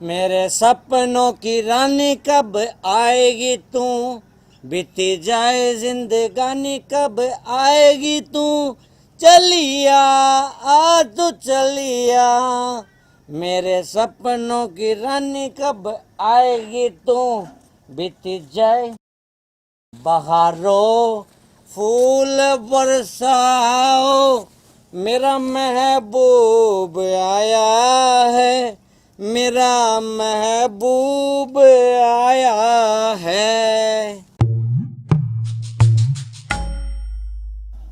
मेरे सपनों की रानी कब आएगी तू, बीती जाए जिंदगानी कब आएगी तू, चलिया आ तू चलिया, मेरे सपनों की रानी कब आएगी तू, बीती जाए बहारों फूल बरसाओ, मेरा महबूब आया है, मेरा महबूब आया है।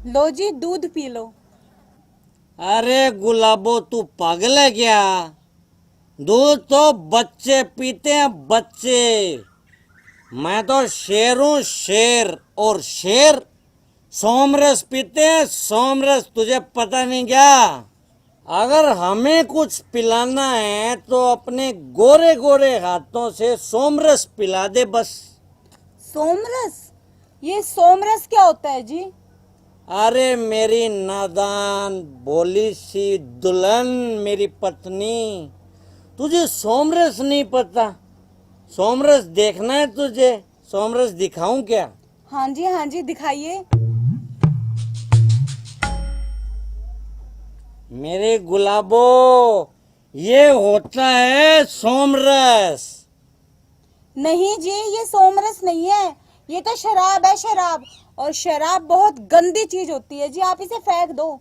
लो जी दूध पी लो। अरे गुलाबो तू पागल है क्या? दूध तो बच्चे पीते हैं, बच्चे। मैं तो शेर हूँ, शेर। और शेर सोमरस पीते हैं, सोमरस। तुझे पता नहीं क्या? अगर हमें कुछ पिलाना है तो अपने गोरे गोरे हाथों से सोमरस पिला दे बस। सोमरस? ये सोमरस क्या होता है जी? अरे मेरी नादान भोली सी दुल्हन, मेरी पत्नी, तुझे सोमरस नहीं पता? सोमरस देखना है तुझे? सोमरस दिखाऊं क्या? हाँ जी दिखाइए। मेरे गुलाबो, ये होता है सोमरस। नहीं जी, ये सोमरस नहीं है, ये तो शराब है, शराब। और शराब बहुत गंदी चीज होती है जी, आप इसे फेंक दो।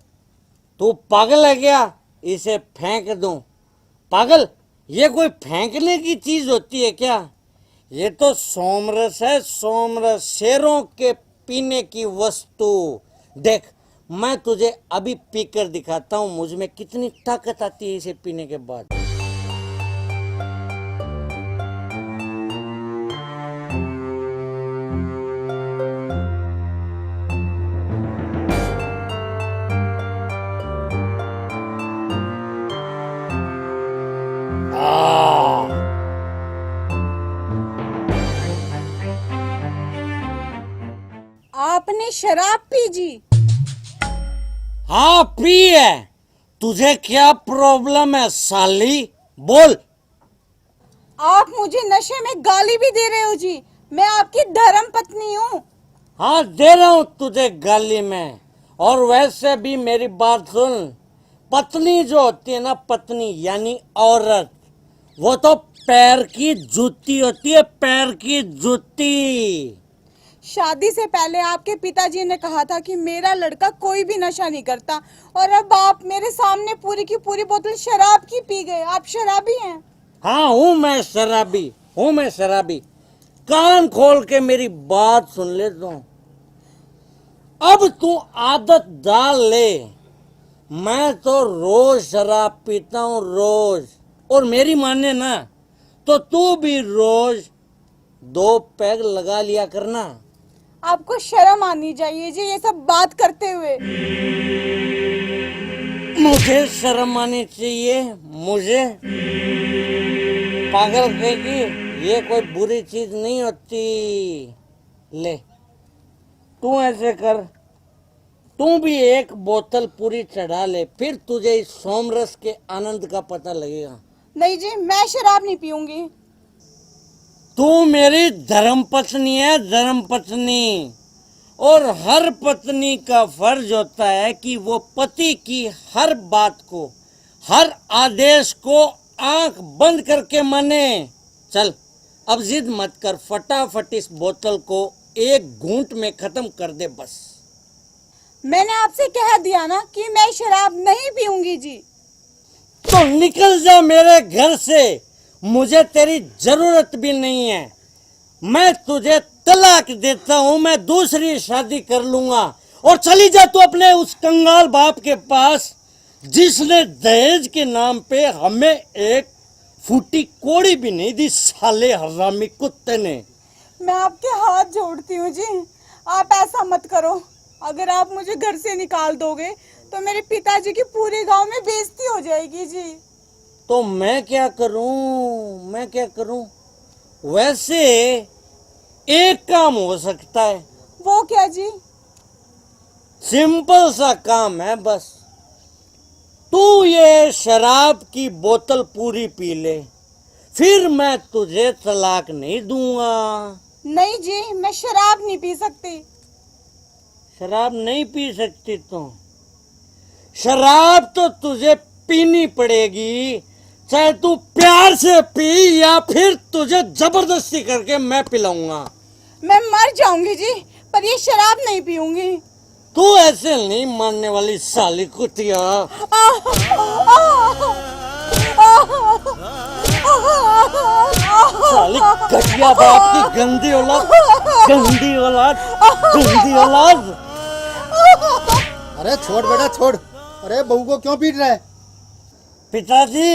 तू पागल है क्या? इसे फेंक दूं? पागल, ये कोई फेंकने की चीज होती है क्या? ये तो सोमरस है, सोमरस, शेरों के पीने की वस्तु। देख, मैं तुझे अभी पीकर दिखाता हूँ मुझ में कितनी ताकत आती है इसे पीने के बाद। आपने शराब पी जी? हाँ पी है। तुझे क्या प्रॉब्लम है साली? बोल। आप मुझे नशे में गाली भी दे रहे हो जी। मैं आपकी धर्म पत्नी हूँ। हाँ दे रहा हूँ तुझे गाली में। और वैसे भी मेरी बात सुन, पत्नी जो होती है ना, पत्नी यानी औरत, वो तो पैर की जूती होती है, पैर की जूती। शादी से पहले आपके पिताजी ने कहा था कि मेरा लड़का कोई भी नशा नहीं करता, और अब आप मेरे सामने पूरी की पूरी बोतल शराब की पी गए। आप शराबी हैं। हाँ हूँ मैं शराबी, हूँ मैं शराबी। कान खोल के मेरी बात सुन ले तू। अब तू आदत डाल ले। मैं तो रोज शराब पीता हूँ, रोज। और मेरी माने ना तो तू भी रोज 2 पैग लगा लिया करना। आपको शर्म आनी चाहिए जी ये सब बात करते हुए। मुझे शर्म आनी चाहिए? मुझे? पागल कहेगी, ये कोई बुरी चीज नहीं होती। ले, तू ऐसे कर, तू भी एक बोतल पूरी चढ़ा ले, फिर तुझे इस सोमरस के आनंद का पता लगेगा। नहीं जी, मैं शराब नहीं पीऊंगी। तू मेरी धर्म पत्नी है, धर्म पत्नी। और हर पत्नी का फर्ज होता है कि वो पति की हर बात को, हर आदेश को आंख बंद करके माने। चल, अब जिद मत कर, फटाफट इस बोतल को एक घूंट में खत्म कर दे बस। मैंने आपसे कह दिया ना कि मैं शराब नहीं पीऊंगी जी। तो निकल जा मेरे घर से, मुझे तेरी जरूरत भी नहीं है। मैं तुझे तलाक देता हूं, मैं दूसरी शादी कर लूंगा। और चली जा तू अपने उस कंगाल बाप के पास, जिसने दहेज के नाम पे हमें एक फूटी कोड़ी भी नहीं दी, साले हरामी कुत्ते ने। मैं आपके हाथ जोड़ती हूँ जी, आप ऐसा मत करो। अगर आप मुझे घर से निकाल दोगे तो मेरे पिताजी की पूरे गांव में बेइज्जती हो जाएगी जी। तो मैं क्या करूं, मैं क्या करूं? वैसे एक काम हो सकता है। वो क्या जी? सिंपल सा काम है बस। तू ये शराब की बोतल पूरी पी ले, फिर मैं तुझे तलाक नहीं दूंगा। नहीं जी, मैं शराब नहीं पी सकती। शराब नहीं पी सकती तो शराब तो तुझे पीनी पड़ेगी, चाहे तू प्यार से पी या फिर तुझे जबरदस्ती करके मैं पिलाऊंगा। मैं मर जाऊंगी जी, पर ये शराब नहीं पीऊंगी। तू ऐसे नहीं मानने वाली साली कुतिया। साली घटिया बाप की गंदी औलाद, गंदी औलाद, गंदी औलाद। अरे छोड़ बेटा छोड़। अरे बहू को क्यों पीट रहा है? पिताजी,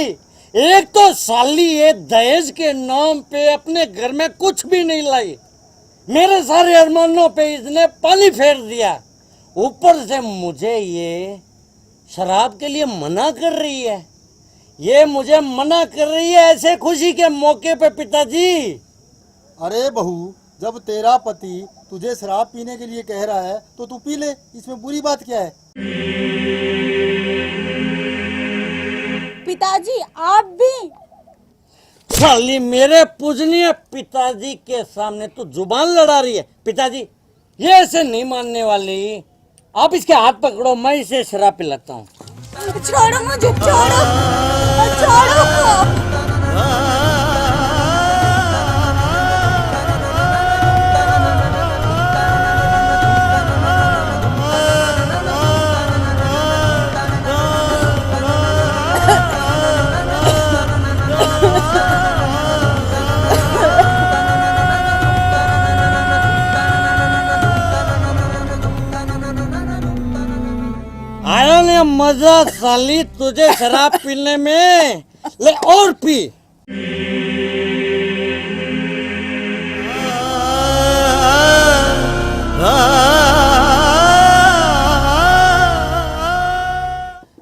एक तो साली ये दहेज के नाम पे अपने घर में कुछ भी नहीं लाई, मेरे सारे अरमानों पे इसने पानी फेर दिया। ऊपर से मुझे ये शराब के लिए मना कर रही है। ये मुझे मना कर रही है ऐसे खुशी के मौके पे पिताजी। अरे बहू, जब तेरा पति तुझे शराब पीने के लिए कह रहा है तो तू पी ले, इसमें बुरी बात क्या है? पिताजी आप भी। साली मेरे पूजनीय पिताजी के सामने तू जुबान लड़ा रही है। पिताजी, ये ऐसे नहीं मानने वाली। आप इसके हाथ पकड़ो, मैं इसे शराब पिलाता हूँ। छोड़ो मुझे, छोड़ो, छोड़ो। आया ने मजा साली तुझे शराब पीने में? ले और पी।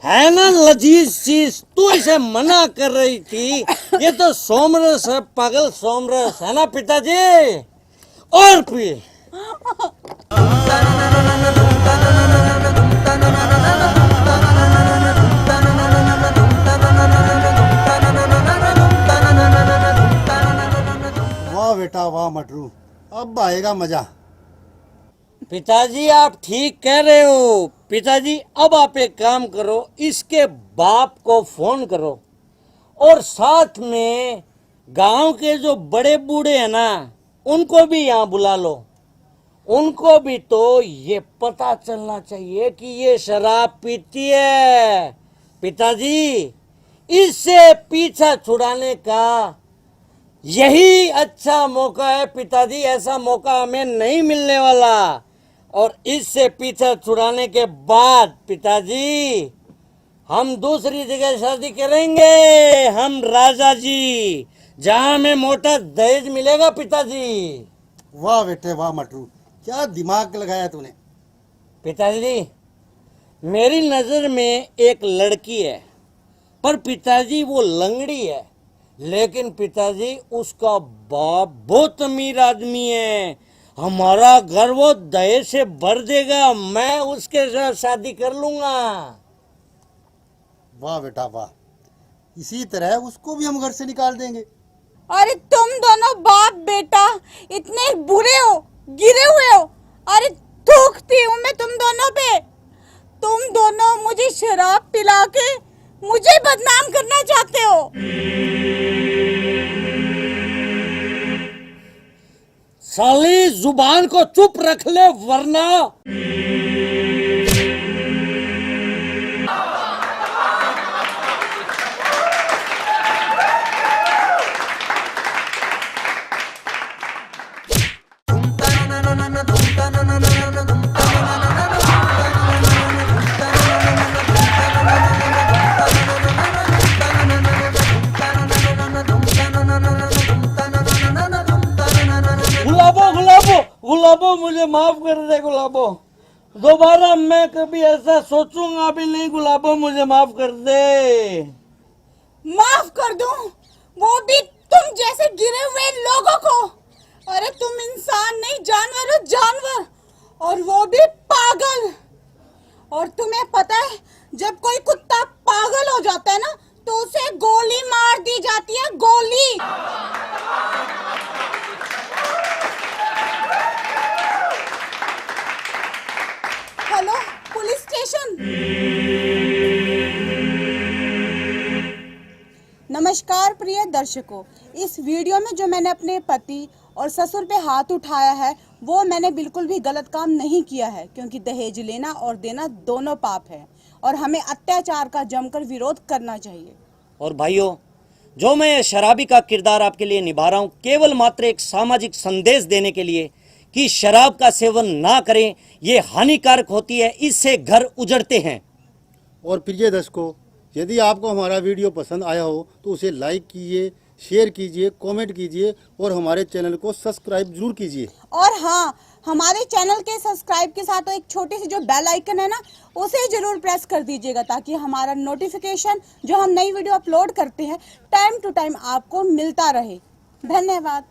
है ना लजीज चीज, तू इसे मना कर रही थी। ये तो सोमरस है, पागल सोमरस है ना पिताजी। और पी। वाह बेटा वाह मटरू, अब आएगा मजा। पिताजी आप ठीक कह रहे हो। पिताजी अब आप एक काम करो, इसके बाप को फोन करो और साथ में गांव के जो बड़े बूढ़े हैं ना, उनको भी यहाँ बुला लो। उनको भी तो ये पता चलना चाहिए कि ये शराब पीती है। पिताजी, इससे पीछा छुड़ाने का यही अच्छा मौका है पिताजी। ऐसा मौका हमें नहीं मिलने वाला। और इससे पीछा छुड़ाने के बाद पिताजी, हम दूसरी जगह शादी करेंगे। हम राजा जी, जहां हमें मोटा दहेज मिलेगा पिताजी। वाह बेटे वाह मटरू, क्या दिमाग लगाया तूने। पिताजी, मेरी नजर में एक लड़की है, पर पिताजी वो लंगड़ी है। लेकिन पिताजी उसका बाप बहुत अमीर आदमी है। हमारा घर वो दहेज से भर देगा। मैं उसके साथ शादी कर लूंगा। वाह बेटा वाह, इसी तरह उसको भी हम घर से निकाल देंगे। अरे तुम दोनों बाप बेटा इतने बुरे हो, गिरे हुए हो। अरे थूकती हूँ मैं तुम दोनों पे। तुम दोनों मुझे शराब पिला के मुझे बदनाम करना चाहते हो। साली जुबान को चुप रख ले, वरना गुलाबो, मुझे माफ कर दे गुलाबो। दोबारा मैं कभी ऐसा सोचूंगा भी नहीं। गुलाबो, मुझे माफ कर दे। माफ कर दूं? वो भी तुम जैसे गिरे हुए लोगों को। अरे तुम इंसान नहीं, जानवर हो, जानवर। और वो भी पागल। और तुम्हें पता है, जब कोई कुत्ता पागल हो जाता है ना, तो उसे गोली मार दी जाती है, गोली। प्रिय दर्शकों, इस वीडियो में जो मैंने अपने पति और ससुर पे हाथ उठाया है वो मैंने बिल्कुल भी गलत काम नहीं किया है, क्योंकि दहेज लेना और देना दोनों पाप है और हमें अत्याचार का जमकर विरोध करना चाहिए। और भाइयों, जो मैं ये शराबी का किरदार आपके लिए निभा रहा हूँ, केवल मात्र एक सामाजिक संदेश देने के लिए कि शराब का सेवन ना करें, ये हानिकारक होती है, इससे घर उजड़ते हैं। और प्रिय दर्शकों, यदि आपको हमारा वीडियो पसंद आया हो तो उसे लाइक कीजिए, शेयर कीजिए, कमेंट कीजिए और हमारे चैनल को सब्सक्राइब जरूर कीजिए। और हाँ, हमारे चैनल के सब्सक्राइब के साथ एक छोटी सी जो बेल आइकन है ना, उसे जरूर प्रेस कर दीजिएगा ताकि हमारा नोटिफिकेशन जो हम नई वीडियो अपलोड करते हैं टाइम टू टाइम आपको मिलता रहे। धन्यवाद।